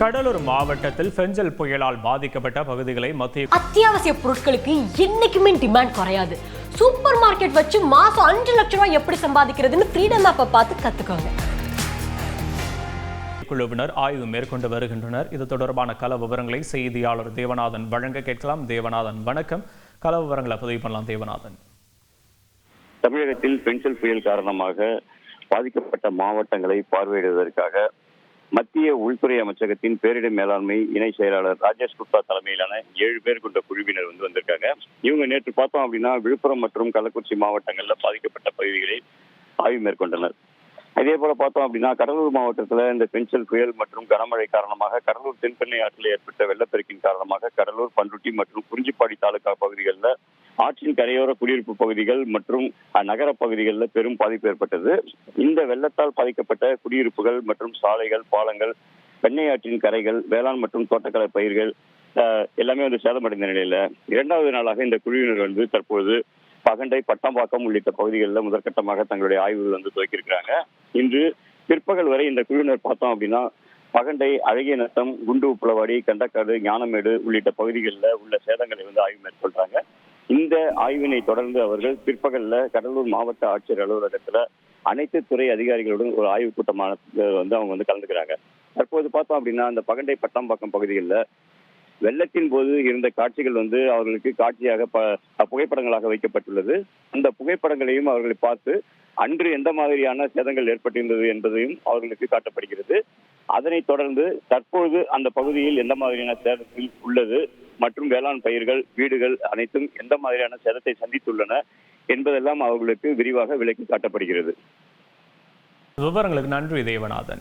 கடலூர் மாவட்டத்தில் பெஞ்சல் புயலால் பாதிக்கப்பட்ட பகுதிகளை மத்திய அத்தியாவசிய பொருட்களுக்கு என்னைக்குமே டிமாண்ட் குறையாது. சூப்பர் மார்க்கெட் வச்சு மாசம் 5 லட்சம் ரூபாய் எப்படி சம்பாதிக்கிறதுன்னு ஃப்ரீடம் ஆப்பை பார்த்து கத்துக்கோங்க. குழுவினர் ஆய்வு மேற்கொண்டு வருகின்றனர். இது தொடர்பான கள விவரங்களை செய்தியாளர் தேவநாதன் வழங்க கேட்கலாம். தேவநாதன் வணக்கம். கள விவரங்களை பதிவு பண்ணலாம். தேவநாதன், தமிழகத்தில் பெஞ்சல் புயல் காரணமாக பாதிக்கப்பட்ட மாவட்டங்களை பார்வையிடுவதற்காக மத்திய உள்துறை அமைச்சகத்தின் பேரிடர் மேலாண்மை இணை செயலாளர் ராஜேஷ் குப்தா தலைமையிலான 7 பேர் கொண்ட குழுவினர் வந்திருக்காங்க. இவங்க நேற்று பார்த்தோம் அப்படின்னா விழுப்புரம் மற்றும் கள்ளக்குறிச்சி மாவட்டங்கள்ல பாதிக்கப்பட்ட பகுதிகளை ஆய்வு மேற்கொண்டனர். இதே போல பார்த்தோம் அப்படின்னா கடலூர் மாவட்டத்துல இந்த பெஞ்சல் புயல் மற்றும் கனமழை காரணமாக கடலூர் தென்பெண்ணை ஆற்றில் ஏற்பட்ட வெள்ளப்பெருக்கின் காரணமாக கடலூர், பண்ருட்டி மற்றும் குறிஞ்சிப்பாடி தாலுகா பகுதிகளில் ஆற்றின் கரையோர குடியிருப்பு பகுதிகள் மற்றும் நகர பகுதிகளில் பெரும் பாதிப்பு ஏற்பட்டது. இந்த வெள்ளத்தால் பாதிக்கப்பட்ட குடியிருப்புகள் மற்றும் சாலைகள், பாலங்கள், பெண்ணை ஆற்றின் கரைகள், வேளாண் மற்றும் தோட்டக்கலை பயிர்கள் எல்லாமே சேதமடைந்த நிலையில 2வது நாளாக இந்த குழுவினர் தற்போது பகண்டை, பட்டம்பாக்கம் உள்ளிட்ட பகுதிகளில் முதற்கட்டமாக தங்களுடைய ஆய்வுகள் துவக்கியிருக்கிறாங்க. இன்று பிற்பகல் வரை இந்த குழுவினர் பார்த்தோம் அப்படின்னா பகண்டை, அழகிய நத்தம், குண்டு உப்பளவாடி, கண்டக்காடு, ஞானமேடு உள்ளிட்ட பகுதிகளில் உள்ள சேதங்களை ஆய்வு மேற்கொள்றாங்க. இந்த ஆய்வினை தொடர்ந்து அவர்கள் பிற்பகல்ல கடலூர் மாவட்ட ஆட்சியர் அலுவலகத்துல அனைத்து துறை அதிகாரிகளுடன் ஒரு ஆய்வு கூட்டமான அவங்க கலந்துக்கிறாங்க. தற்போது பார்த்தோம் அப்படின்னா அந்த பகண்டை, பட்டாம்பாக்கம் பகுதிகளில் வெள்ளத்தின் போது இருந்த காட்சிகள் அவர்களுக்கு காட்சியாக புகைப்படங்களாக வைக்கப்பட்டுள்ளது. அந்த புகைப்படங்களையும் அவர்களை பார்த்து அன்று எந்த மாதிரியான சேதங்கள் ஏற்பட்டிருந்தது என்பதையும் அவர்களுக்கு காட்டப்படுகிறது. அதனைத் தொடர்ந்து தற்போது அந்த பகுதியில் எந்த மாதிரியான சேதத்தில் உள்ளது மற்றும் வேளாண் பயிர்கள், வீடுகள் அனைத்தும் எந்த மாதிரியான சேதத்தை சந்தித்துள்ளன என்பதெல்லாம் அவர்களுக்கு விரிவாக விளக்கி காட்டப்படுகிறது. விவரங்களுக்கு நன்றி தேவநாதன்.